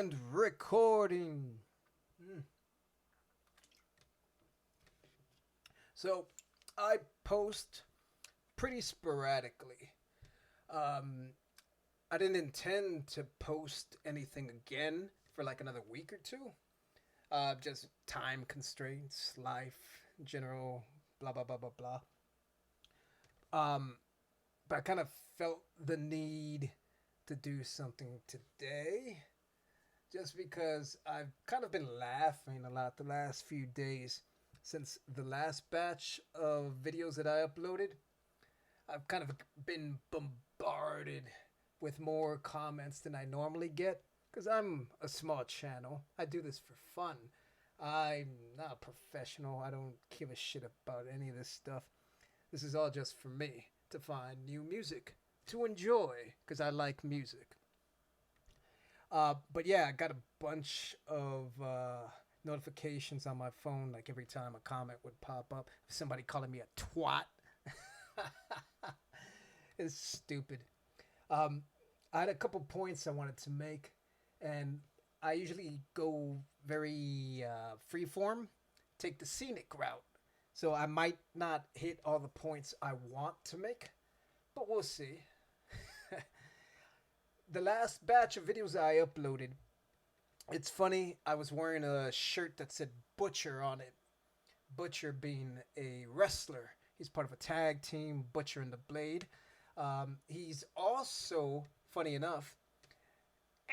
And recording. Mm. So I post pretty sporadically. Um, I didn't intend to post anything again for like another week or two. Just time constraints, life, general, blah blah blah blah blah. Um, but I kind of felt the need to do something today, just because I've kind of been laughing a lot the last few days since the last batch of videos that I uploaded. I've kind of been bombarded with more comments than I normally get because I'm a small channel. I do this for fun. I'm not a professional. I don't give a shit about any of this stuff. This is all just for me to find new music to enjoy because I like music. But yeah, I got a bunch of notifications on my phone. Like every time a comment would pop up, somebody calling me a twat. It's stupid. Um, I had a couple points I wanted to make, and I usually go very freeform, take the scenic route. So I might not hit all the points I want to make, but we'll see. The last batch of videos I uploaded, it's funny, I was wearing a shirt that said Butcher on it. Butcher being a wrestler. He's part of a tag team, Butcher and the Blade. He's also, funny enough,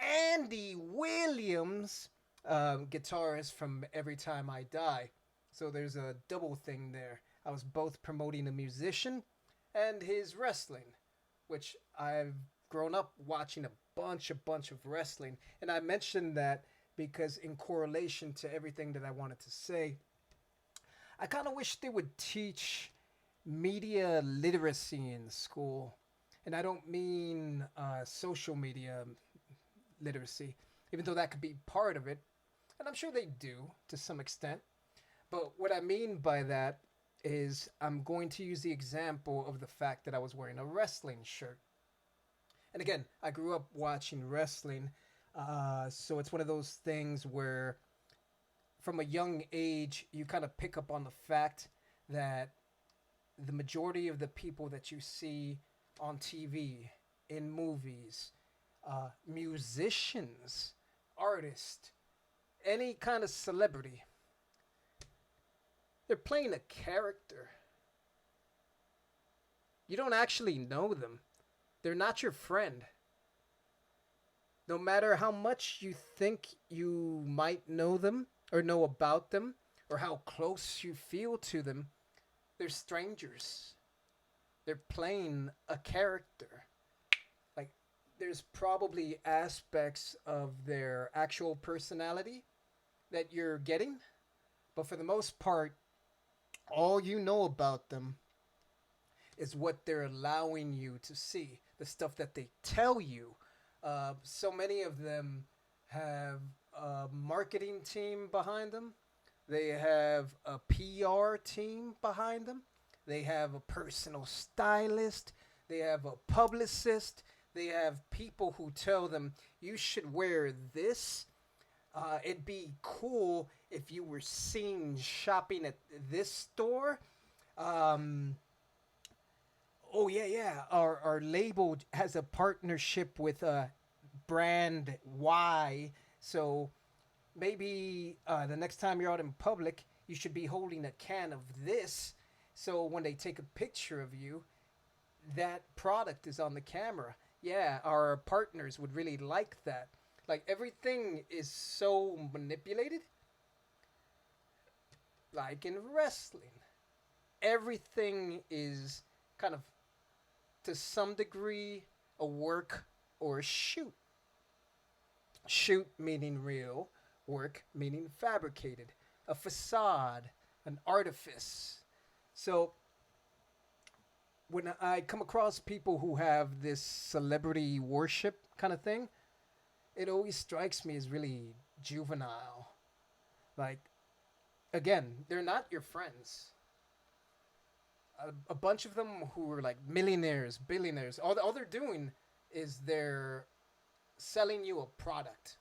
Andy Williams, guitarist from Every Time I Die. So there's a double thing there. I was both promoting a musician and his wrestling, which I've grown up watching a bunch of wrestling. And I mentioned that because, in correlation to everything that I wanted to say, I kind of wish they would teach media literacy in school. And I don't mean social media literacy, even though that could be part of it. And I'm sure they do to some extent. But what I mean by that is I'm going to use the example of the fact that I was wearing a wrestling shirt. And again, I grew up watching wrestling. So it's one of those things where from a young age, you kind of pick up on the fact that the majority of the people that you see on TV, in movies, musicians, artists, any kind of celebrity, they're playing a character. You don't actually know them. They're not your friend. No matter how much you think you might know them or know about them or how close you feel to them, they're strangers. They're playing a character. Like, there's probably aspects of their actual personality that you're getting, but for the most part, all you know about them is what they're allowing you to see, the stuff that they tell you. So many of them have a marketing team behind them, they have a PR team behind them, they have a personal stylist, they have a publicist, they have people who tell them you should wear this. It'd be cool if you were seen shopping at this store. Um, oh yeah, yeah. Our label has a partnership with brand Y, so maybe the next time you're out in public, you should be holding a can of this. So when they take a picture of you, that product is on the camera. Yeah, our partners would really like that. Like everything is so manipulated. Like in wrestling, everything is kind of to some degree a work or a shoot. Shoot meaning real, work meaning fabricated, a facade, an artifice. So when I come across people who have this celebrity worship kind of thing, it always strikes me as really juvenile. Like, again, they're not your friends. A bunch of them who are like millionaires, billionaires, all they're doing is they're selling you a product.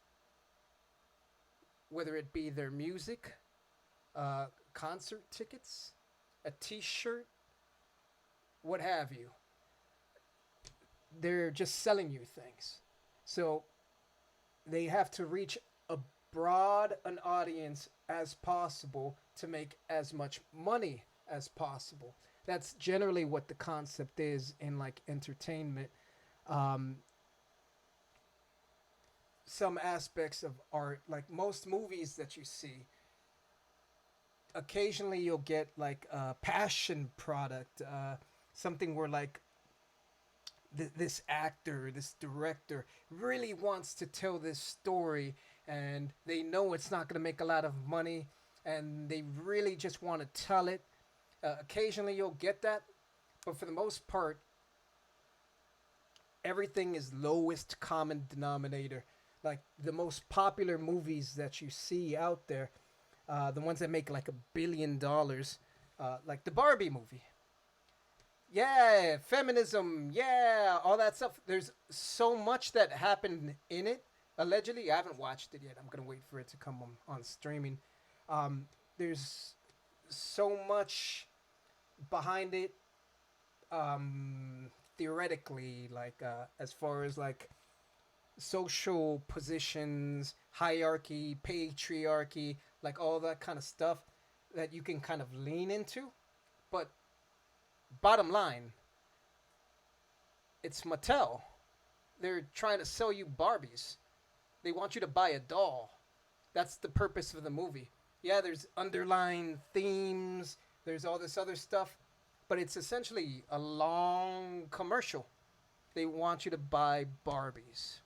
whether it be their music, uh, concert tickets, a T-shirt, what have you. They're just selling you things. So they have to reach a broad an audience as possible to make as much money as possible. That's generally what the concept is in like entertainment. Um, some aspects of art, like most movies that you see, occasionally you'll get like a passion product, something where like this actor, this director really wants to tell this story and they know it's not going to make a lot of money and they really just want to tell it. Occasionally you'll get that, but for the most part, everything is lowest common denominator. Like the most popular movies that you see out there, the ones that make like $1 billion, like the Barbie movie. Yeah, feminism, yeah, all that stuff. There's so much that happened in it. Allegedly, I haven't watched it yet. I'm gonna wait for it to come on streaming. There's so much behind it, theoretically, like as far as like social positions, hierarchy, patriarchy, like all that kind of stuff that you can kind of lean into. But bottom line, it's Mattel. They're trying to sell you Barbies. They want you to buy a doll. That's the purpose of the movie. Yeah, there's underlying themes, there's all this other stuff, but it's essentially a long commercial. They want you to buy Barbies.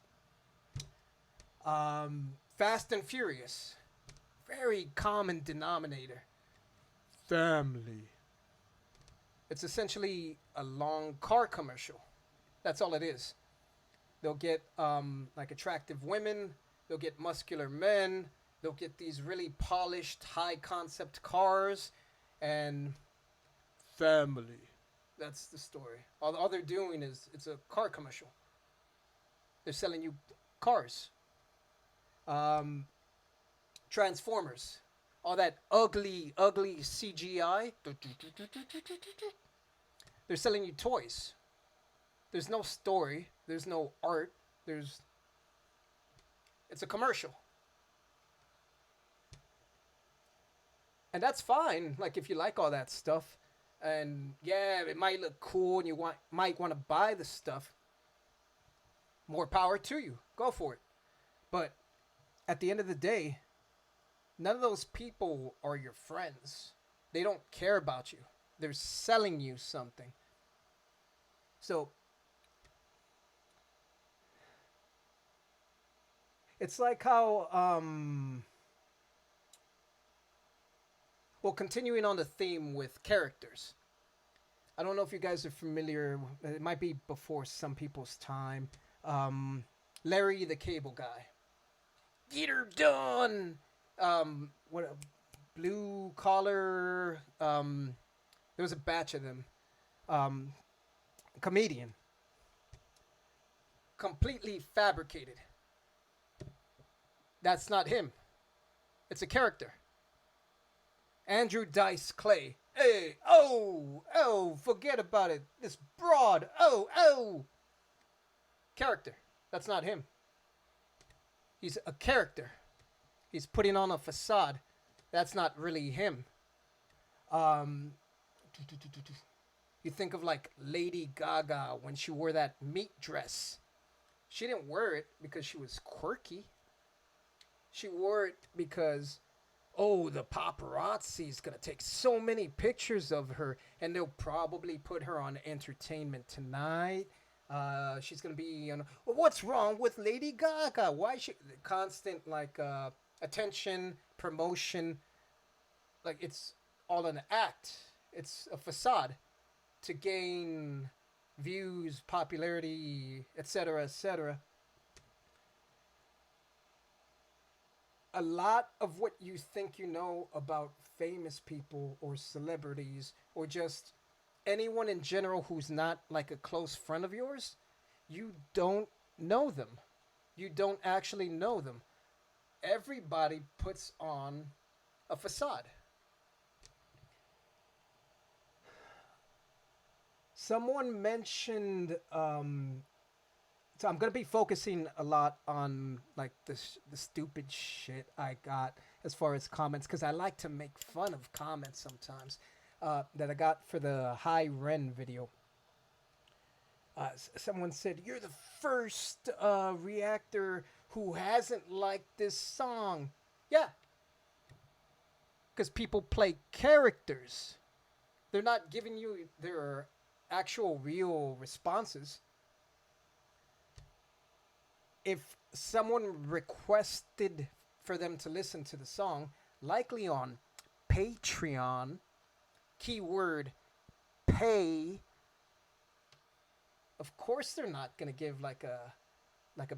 Fast and Furious. Very common denominator. Family. It's essentially a long car commercial. That's all it is. They'll get like attractive women. They'll get muscular men. They'll get these really polished, high concept cars, and family. That's the story. All they're doing is it's a car commercial. They're selling you cars. Um, Transformers. All that ugly, ugly CGI. They're selling you toys. There's no story. There's no art. It's a commercial. And that's fine. Like if you like all that stuff, and yeah, it might look cool, and might want to buy the stuff. More power to you. Go for it. But at the end of the day, none of those people are your friends. They don't care about you. They're selling you something. So it's like how well, continuing on the theme with characters. I don't know if you guys are familiar. It might be before some people's time. Larry the Cable Guy. Get her done. What blue collar. There was a batch of them. Comedian. Completely fabricated. That's not him. It's a character. Andrew Dice Clay. Hey, forget about it. This broad, character. That's not him. He's a character. He's putting on a facade. That's not really him. You think of like Lady Gaga when she wore that meat dress. She didn't wear it because she was quirky. She wore it because, oh, the paparazzi's gonna take so many pictures of her, and they'll probably put her on Entertainment Tonight. She's gonna be on. Well, what's wrong with Lady Gaga? Why she constant like attention, promotion? Like it's all an act. It's a facade to gain views, popularity, etc., etc. A lot of what you think you know about famous people or celebrities or just anyone in general who's not like a close friend of yours, you don't know them. You don't actually know them. everybody puts on a facade. Someone mentioned, so I'm gonna be focusing a lot on like the stupid shit I got as far as comments because I like to make fun of comments sometimes. That I got for the High Ren video. Someone said you're the first reactor who hasn't liked this song. Yeah, because people play characters. They're not giving you their actual real responses. If someone requested for them to listen to the song, likely on Patreon, keyword pay, of course they're not gonna give like a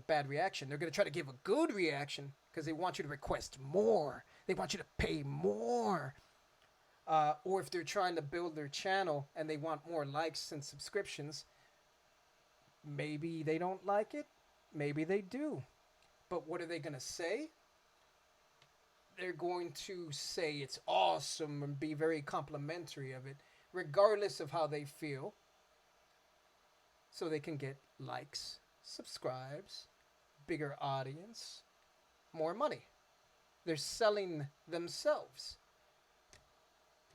bad reaction. They're gonna try to give a good reaction because they want you to request more. They want you to pay more. Or if they're trying to build their channel and they want more likes and subscriptions, maybe they don't like it, maybe they do. But what are they going to say? They're going to say it's awesome and be very complimentary of it, regardless of how they feel, so they can get likes, subscribes, bigger audience, more money. They're selling themselves.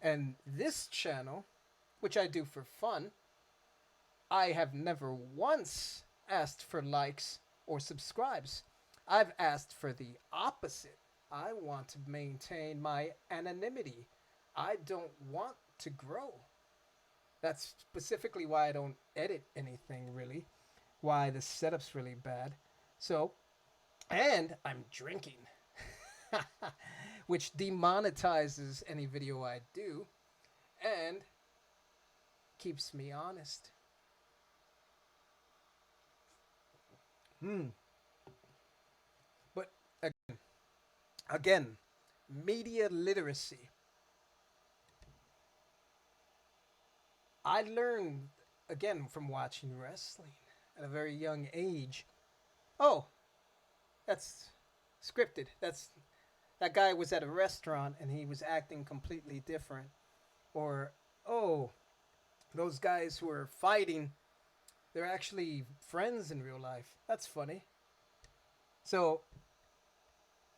And this channel, which I do for fun, I have never once asked for likes or subscribes. I've asked for the opposite. I want to maintain my anonymity. I don't want to grow. That's specifically why I don't edit anything really, why the setup's really bad. So, and I'm drinking, which demonetizes any video I do and keeps me honest. Hmm. But again, media literacy. I learned again from watching wrestling at a very young age. Oh, that's scripted. That guy was at a restaurant and he was acting completely different. Or oh, those guys who are fighting, they're actually friends in real life. That's funny. So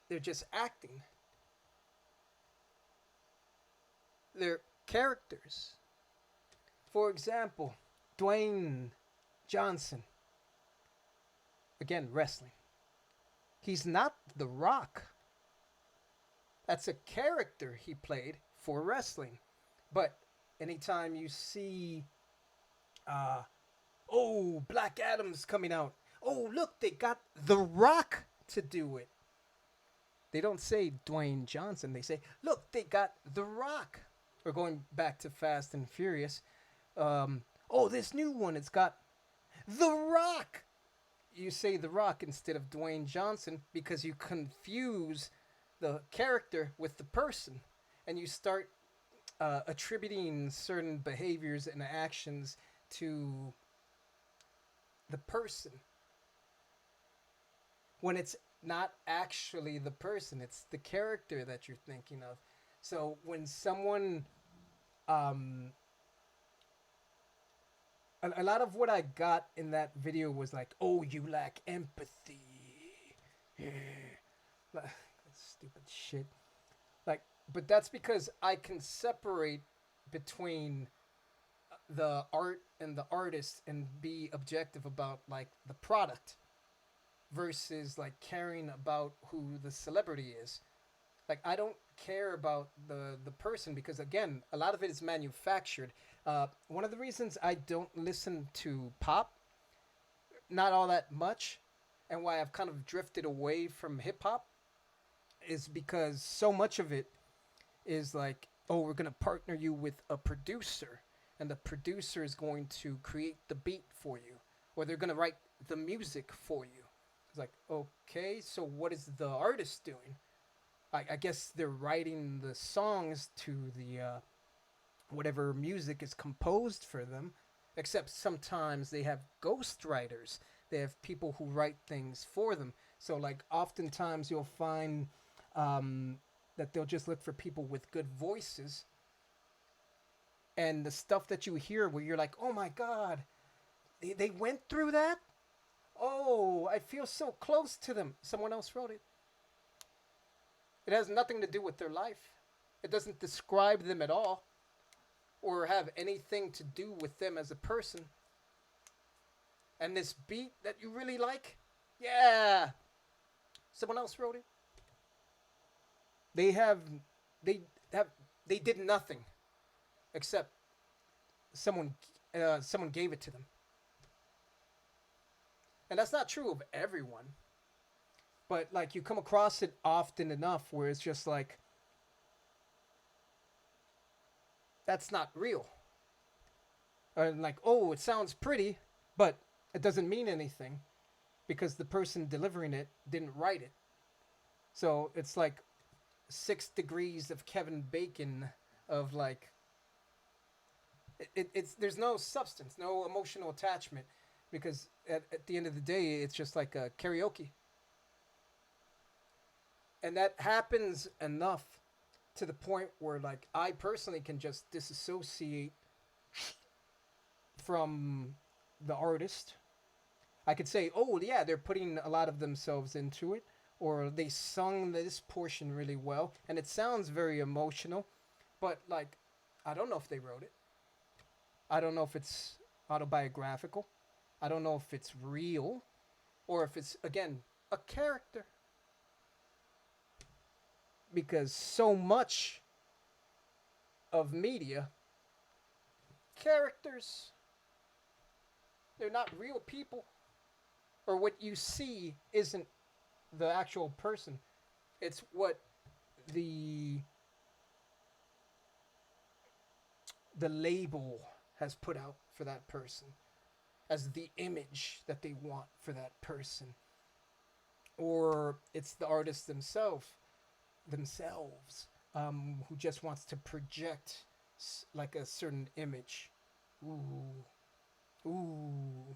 they're just acting. They're characters. For example, Dwayne Johnson. Again, wrestling. He's not The Rock. That's a character he played for wrestling. But anytime you see, oh, Black Adam's coming out. Oh, look, they got The Rock to do it. They don't say Dwayne Johnson. They say, look, they got The Rock. We're going back to Fast and Furious. Oh, this new one, it's got The Rock. You say The Rock instead of Dwayne Johnson because you confuse the character with the person, and you start attributing certain behaviors and actions to the person when it's not actually the person, it's the character that you're thinking of. So when someone a lot of what I got in that video was like, oh, you lack empathy. Yeah. Stupid shit. Like, but that's because I can separate between the art and the artist and be objective about like the product versus like caring about who the celebrity is. Like I don't care about the person because again, a lot of it is manufactured. One of the reasons I don't listen to pop, not all that much, and why I've kind of drifted away from hip hop, is because so much of it is like, oh, we're gonna partner you with a producer, and the producer is going to create the beat for you, or they're gonna write the music for you. It's like, okay, so what is the artist doing? I guess they're writing the songs to the whatever music is composed for them, except sometimes they have ghostwriters. They have people who write things for them. So like oftentimes you'll find that they'll just look for people with good voices, and the stuff that you hear where you're like, oh my god, they went through that. Oh, I feel so close to them. Someone else wrote it. It has nothing to do with their life. It doesn't describe them at all or have anything to do with them as a person. And this beat that you really like, yeah, someone else wrote it. They have, they have, they did nothing except someone, someone gave it to them. And that's not true of everyone, but like you come across it often enough where it's just like, that's not real. And like, oh, it sounds pretty, but it doesn't mean anything because the person delivering it didn't write it. So it's like 6 degrees of Kevin Bacon of like, it's there's no substance, no emotional attachment because at the end of the day, it's just like a karaoke. And that happens enough to the point where like I personally can just disassociate from the artist. I could say, oh yeah, they're putting a lot of themselves into it, or they sung this portion really well, and it sounds very emotional, but like, I don't know if they wrote it. I don't know if it's autobiographical. I don't know if it's real, or if it's again a character. Because so much of media, characters, they're not real people, or what you see isn't the actual person. It's what the the label has put out for that person as the image that they want for that person, or it's the artist themselves who just wants to project like a certain image. Ooh, ooh.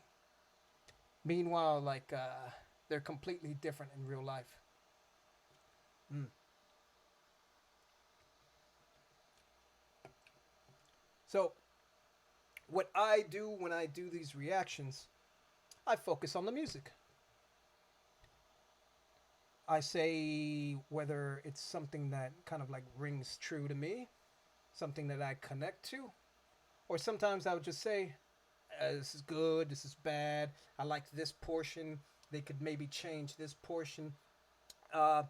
Meanwhile, like they're completely different in real life. Mm. So, what I do when I do these reactions, I focus on the music. I say whether it's something that kind of like rings true to me, something that I connect to, or sometimes I would just say, this is good, this is bad, I like this portion, they could maybe change this portion. Uh,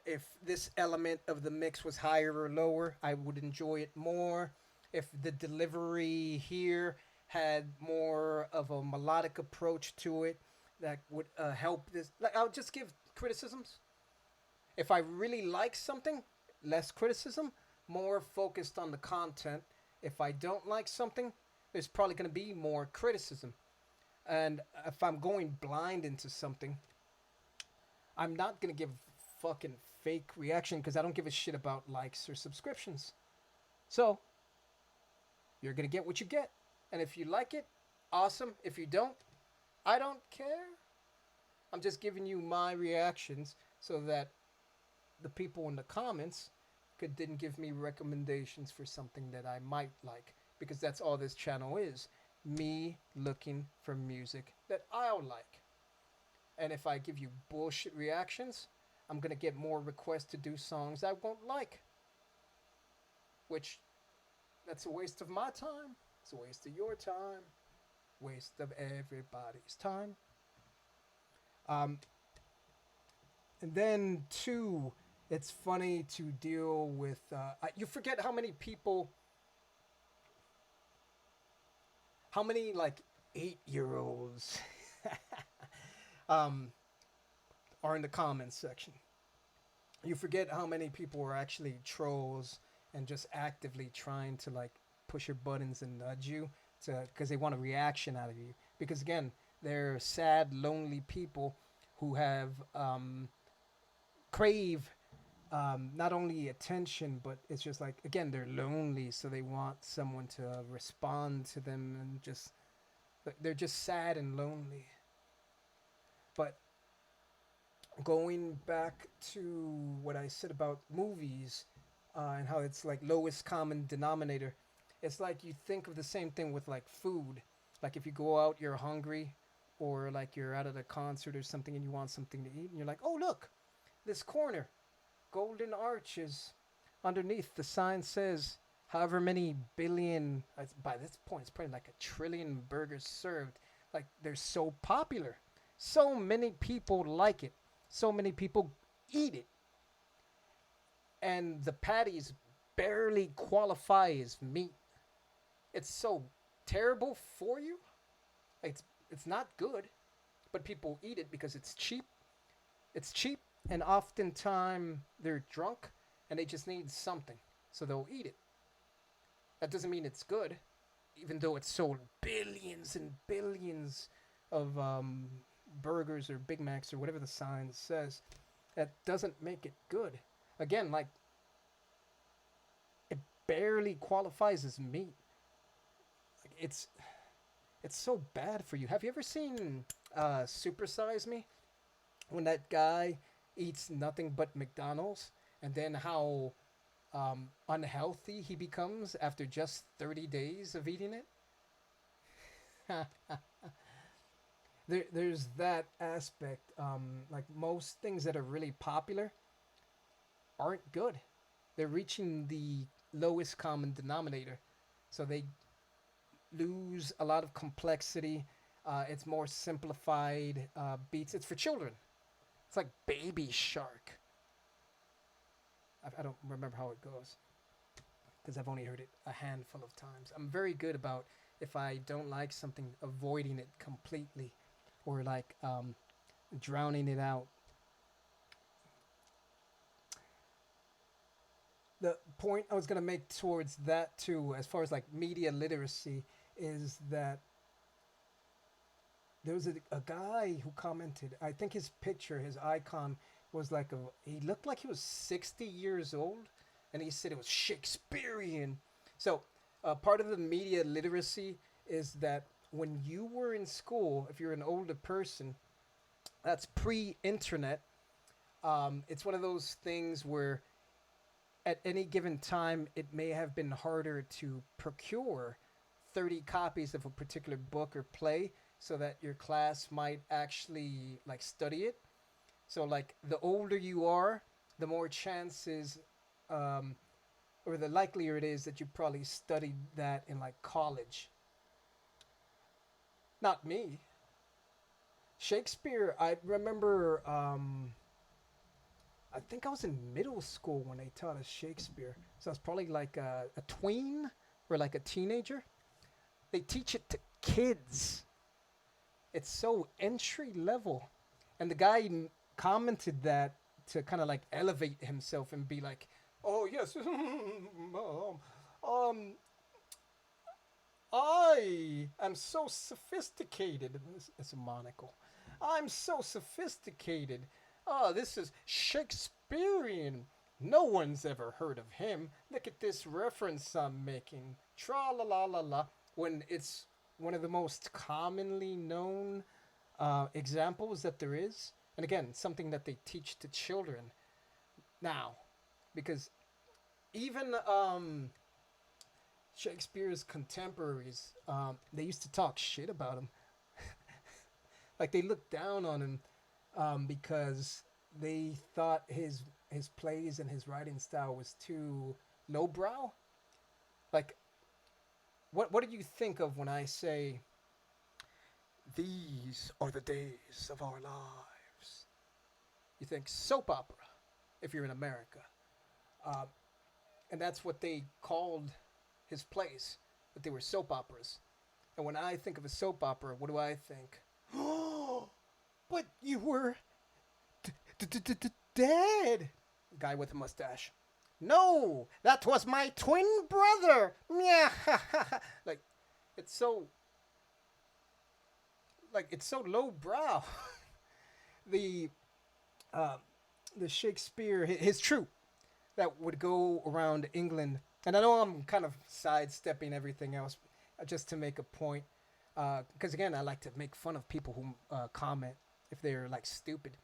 if this element of the mix was higher or lower, I would enjoy it more. If the delivery here had more of a melodic approach to it, that would help this. Like, I'll just give criticisms. If I really like something, less criticism, more focused on the content. If I don't like something, there's probably going to be more criticism. And if I'm going blind into something, I'm not going to give fucking fake reaction because I don't give a shit about likes or subscriptions. So, you're going to get what you get. And if you like it, awesome. If you don't, I don't care. I'm just giving you my reactions so that the people in the comments could then give me recommendations for something that I might like, because that's all this channel is, me looking for music that I'll like. And if I give you bullshit reactions, I'm gonna get more requests to do songs I won't like, which that's a waste of my time, it's a waste of your time, waste of everybody's time. um, and then two, it's funny to deal with. You forget how many people, how many like 8-year-olds, um, are in the comments section. You forget how many people are actually trolls and just actively trying to like push your buttons and nudge you to because they want a reaction out of you. Because again, they're sad, lonely people who have crave not only attention, but it's just like again they're lonely, so they want someone to respond to them, and just they're just sad and lonely. But going back to what I said about movies and how it's like lowest common denominator, it's like you think of the same thing with like food. Like if you go out, you're hungry, or like you're out at a concert or something and you want something to eat, and you're like, oh, look, this corner, Golden Arches. Underneath, the sign says however many billion, by this point, it's probably like a trillion burgers served. Like they're so popular. So many people like it. So many people eat it. And the patties barely qualify as meat. It's so terrible for you. It's it's not good, but people eat it because it's cheap. It's cheap, and oftentimes they're drunk and they just need something, so they'll eat it. That doesn't mean it's good, even though it's sold billions and billions of burgers or Big Macs or whatever the sign says. That doesn't make it good. Again, like it barely qualifies as meat. Like, it's so bad for you. Have you ever seen Super Size Me? When that guy eats nothing but McDonald's, and then how unhealthy he becomes after just 30 days of eating it? There's that aspect. Like most things that are really popular aren't good. They're reaching the lowest common denominator. So they lose a lot of complexity. It's more simplified beats. It's for children. It's like Baby Shark. I don't remember how it goes because I've only heard it a handful of times. I'm very good about if I don't like something, avoiding it completely, or like drowning it out. The point I was gonna make towards that too, as far as like media literacy, is that there was a guy who commented. I think his picture, his icon, was like a. He looked like he was 60 years old, and he said it was Shakespearean. So, part of the media literacy is that when you were in school, if you're an older person, that's pre-internet. It's one of those things where at any given time, it may have been harder to procure 30 copies of a particular book or play so that your class might actually like study it. So like the older you are, the more chances um, or the likelier it is that you probably studied that in like college. Not me. Shakespeare, I remember I think I was in middle school when they taught us Shakespeare. So I was probably like a tween or like a teenager. They teach it to kids. It's so entry level. And the guy commented that to kind of like elevate himself and be like, oh, yes, um, I am so sophisticated. It's a monocle. I'm so sophisticated. Oh, this is Shakespearean. No one's ever heard of him. Look at this reference I'm making. Tra la la la la. When it's one of the most commonly known examples that there is. And again, something that they teach to children now. Because even Shakespeare's contemporaries, they used to talk shit about him. Like they looked down on him because they thought his plays and his writing style was too lowbrow. Like, what do you think of when I say these are the days of our lives? You think soap opera if you're in America, um, and that's what they called his plays. That they were soap operas. And when I think of a soap opera, what do I think? Oh, but you were dead. Guy with a mustache. No, that was my twin brother. Yeah, like it's so it's so lowbrow. the uh, the Shakespeare, his troupe that would go around England, and I know I'm kind of sidestepping everything else just to make a point, because again, I like to make fun of people who comment if they're like stupid,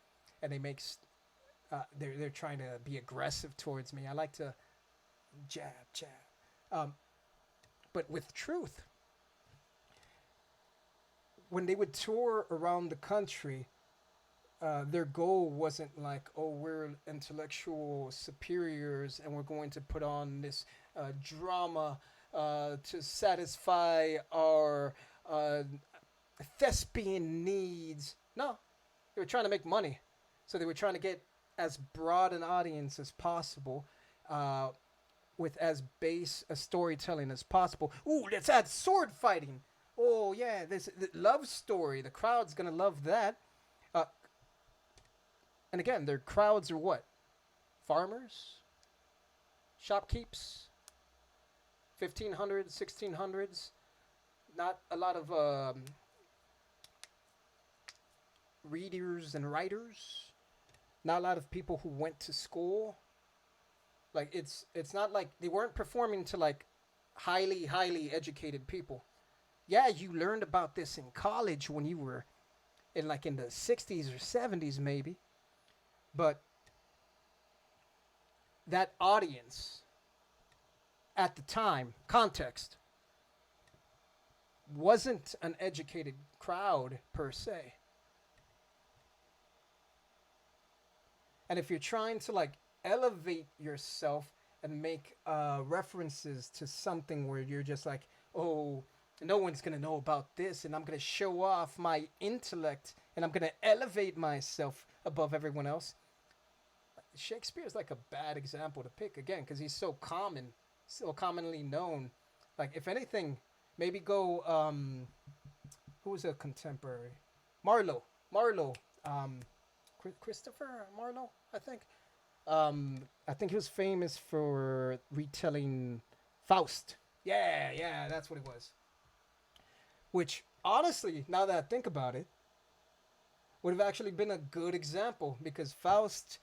and they they're trying to be aggressive towards me. I like to jab, jab. Um, but with truth, when they would tour around the country, their goal wasn't like, oh, we're intellectual superiors and we're going to put on this drama to satisfy our uh, thespian needs. No, they were trying to make money. So they were trying to get as broad an audience as possible uh, with as base a storytelling as possible. Ooh, let's add sword fighting. Oh, yeah, this the love story. The crowd's going to love that. Uh, and again, their crowds are what? Farmers, shopkeepers, 1500s, 1600s. Not a lot of readers and writers. Not a lot of people who went to school. Like it's not like they weren't performing to like highly educated people. Yeah, you learned about this in college when you were in the 60s or 70s maybe, but that audience at the time, context, wasn't an educated crowd per se. And if you're trying to like elevate yourself and make references to something where you're just like, oh, no one's gonna know about this, and I'm gonna show off my intellect, and I'm gonna elevate myself above everyone else. Shakespeare is like a bad example to pick again because he's so common, so commonly known. Like, if anything, maybe go. Who was a contemporary? Marlowe. Marlowe. Christopher Marlowe, I think. I think he was famous for retelling Faust. Yeah, yeah, that's what it was. Which, honestly, now that I think about it, would have actually been a good example because Faust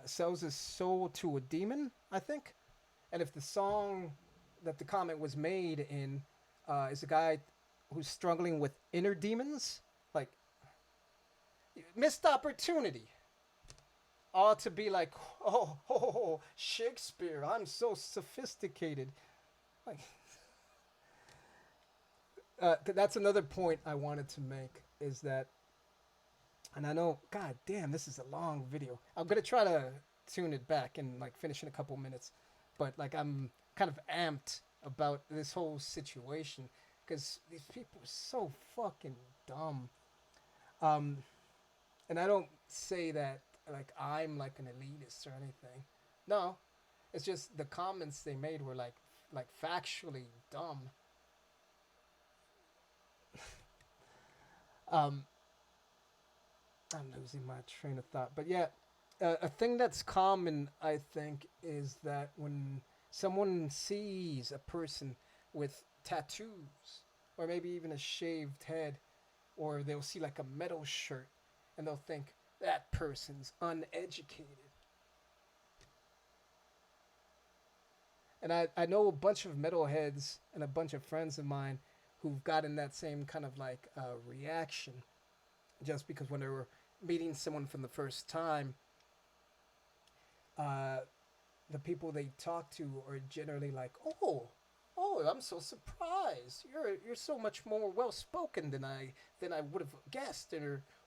sells his soul to a demon, I think. And if the song that the comment was made in is a guy who's struggling with inner demons, like, missed opportunity. Ought to be like, oh, Shakespeare, I'm so sophisticated. Like, that's another point I wanted to make is that, and I know, god damn, this is a long video. I'm gonna try to tune it back and like finish in a couple minutes, but like I'm kind of amped about this whole situation because these people are so fucking dumb. Um, and I don't say that like I'm like an elitist or anything. No, it's just the comments they made were like factually dumb. Um, I'm losing my train of thought, but yeah, a thing that's common, I think, is that when someone sees a person with tattoos, or maybe even a shaved head, or they'll see like a metal shirt, and they'll think that person's uneducated. And I know a bunch of metalheads and a bunch of friends of mine who've gotten that same kind of like reaction just because when they were meeting someone for the first time, uh, the people they talk to are generally like, oh, I'm so surprised. You're so much more well spoken than I would have guessed,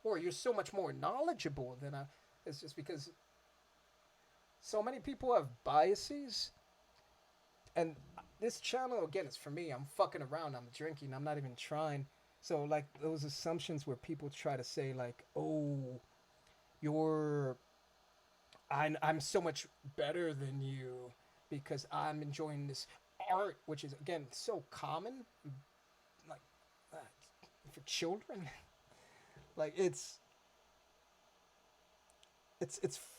or you're so much more knowledgeable than I. It's just because so many people have biases, and this channel again is for me. I'm fucking around. I'm drinking. I'm not even trying. So like those assumptions where people try to say like, oh, you're I'm so much better than you because I'm enjoying this art, which is again so common, like uh, for children. Like it's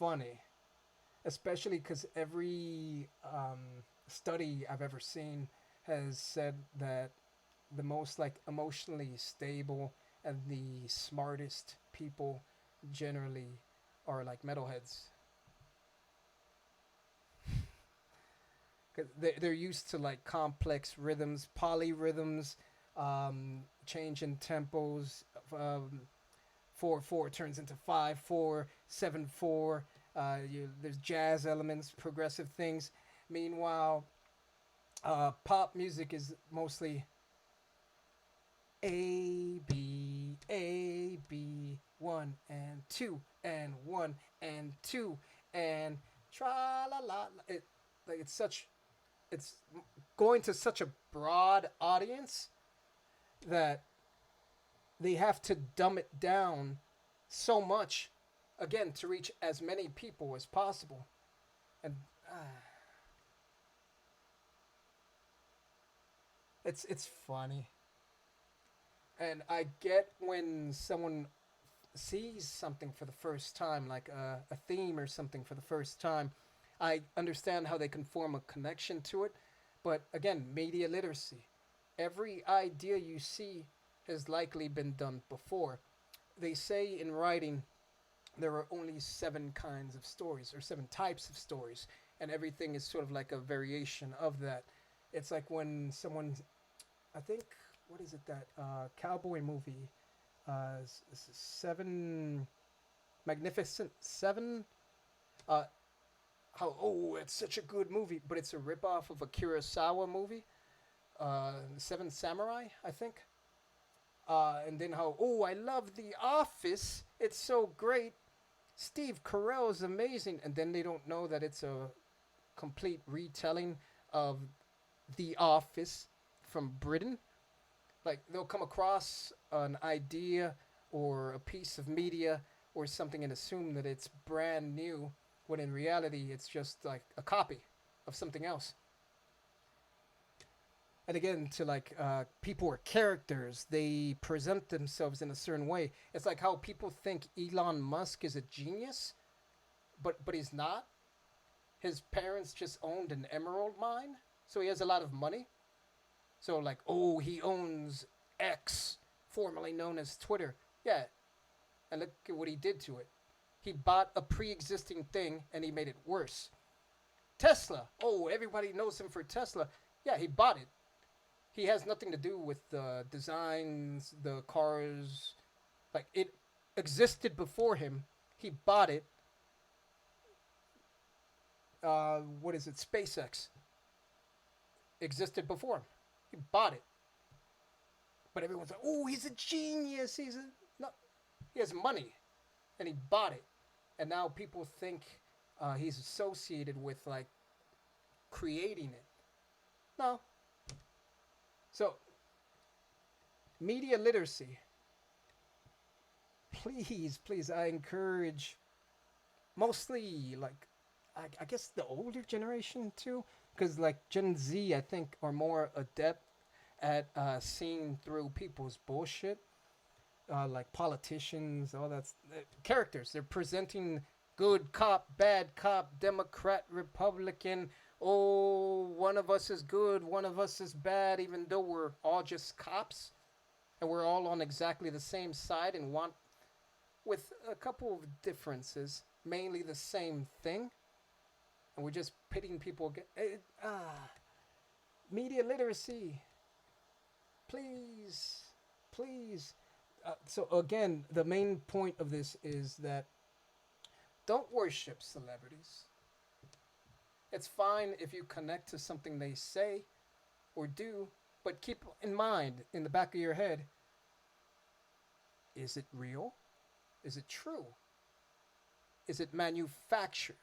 funny, especially because every study I've ever seen has said that the most like emotionally stable and the smartest people generally are like metalheads because they're used to like complex rhythms, polyrhythms, change in tempos, 4/4 turns into 5/4, 7/4. There's jazz elements, progressive things. Meanwhile, pop music is mostly A B, 1 and 2 and 1 and 2 and tra la la. Like it's going to such a broad audience that they have to dumb it down so much, again, to reach as many people as possible. And it's funny. And I get when someone sees something for the first time, like a theme or something for the first time. I understand how they can form a connection to it. But again, media literacy. Every idea you see has likely been done before. They say in writing there are only 7 kinds of stories or 7 types of stories, and everything is sort of like a variation of that. It's like when someone, I think, what is it, that cowboy movie, Seven, Magnificent Seven? Uh, how, oh, it's such a good movie, but it's a ripoff of a Kurosawa movie, Seven Samurai, I think. And then how, oh, I love The Office. It's so great. Steve Carell is amazing. And then they don't know that it's a complete retelling of The Office from Britain. Like, they'll come across an idea or a piece of media or something and assume that it's brand new, when in reality it's just like a copy of something else. And again, to like people or characters, they present themselves in a certain way. It's like how people think Elon Musk is a genius, but he's not. His parents just owned an emerald mine, so he has a lot of money. So like, oh, he owns X, formerly known as Twitter. Yeah, and look at what he did to it. He bought a pre-existing thing and he made it worse. Tesla. Oh, everybody knows him for Tesla. Yeah, he bought it. He has nothing to do with the designs, the cars. Like, it existed before him. He bought it. What is it? SpaceX existed before him. He bought it. But everyone's like, oh, he's a genius. He's a no. He has money, and he bought it. And now people think he's associated with like creating it. No. So, media literacy. Please, please, I encourage mostly like I guess the older generation too, because like Gen Z, I think, are more adept at seeing through people's bullshit, like politicians, all that characters. They're presenting good cop, bad cop, Democrat, Republican. Oh, one of us is good, one of us is bad, even though we're all just cops and we're all on exactly the same side and want, with a couple of differences, mainly the same thing. And we're just pitting people against. Media literacy. Please, please. So again, the main point of this is that don't worship celebrities. It's fine if you connect to something they say or do, but keep in mind, in the back of your head, is it real? Is it true? Is it manufactured?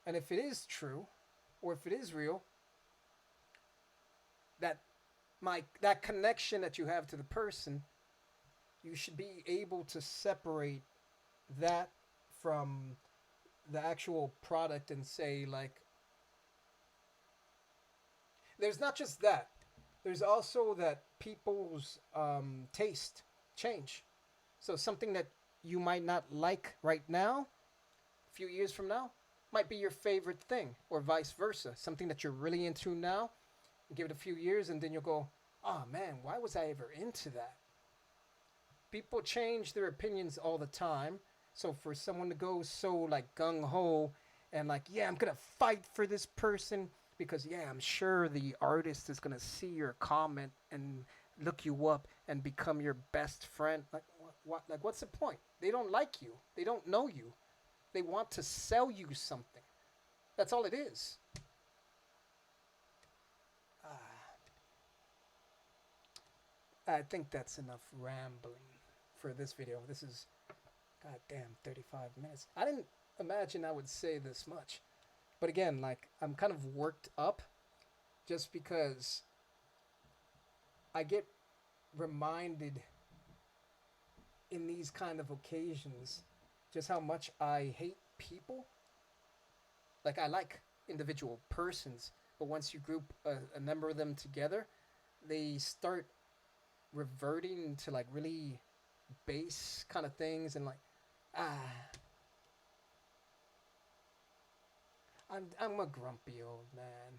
And if it is true, or if it is real, that that connection that you have to the person, you should be able to separate that from the actual product and say, like, there's not just that. There's also that people's taste change. So something that you might not like right now, a few years from now, might be your favorite thing, or vice versa. Something that you're really into now, give it a few years, and then you'll go, oh man, why was I ever into that? People change their opinions all the time. So for someone to go so like gung ho and like, yeah, I'm gonna fight for this person because yeah, I'm sure the artist is gonna see your comment and look you up and become your best friend. Like, what? what's the point? They don't like you. They don't know you. They want to sell you something. That's all it is. I think that's enough rambling for this video. This is, goddamn, 35 minutes. I didn't imagine I would say this much. But again, like, I'm kind of worked up just because I get reminded in these kind of occasions just how much I hate people. Like, I like individual persons, but once you group a number of them together, they start reverting to like really base kind of things, and like, ah, I'm a grumpy old man.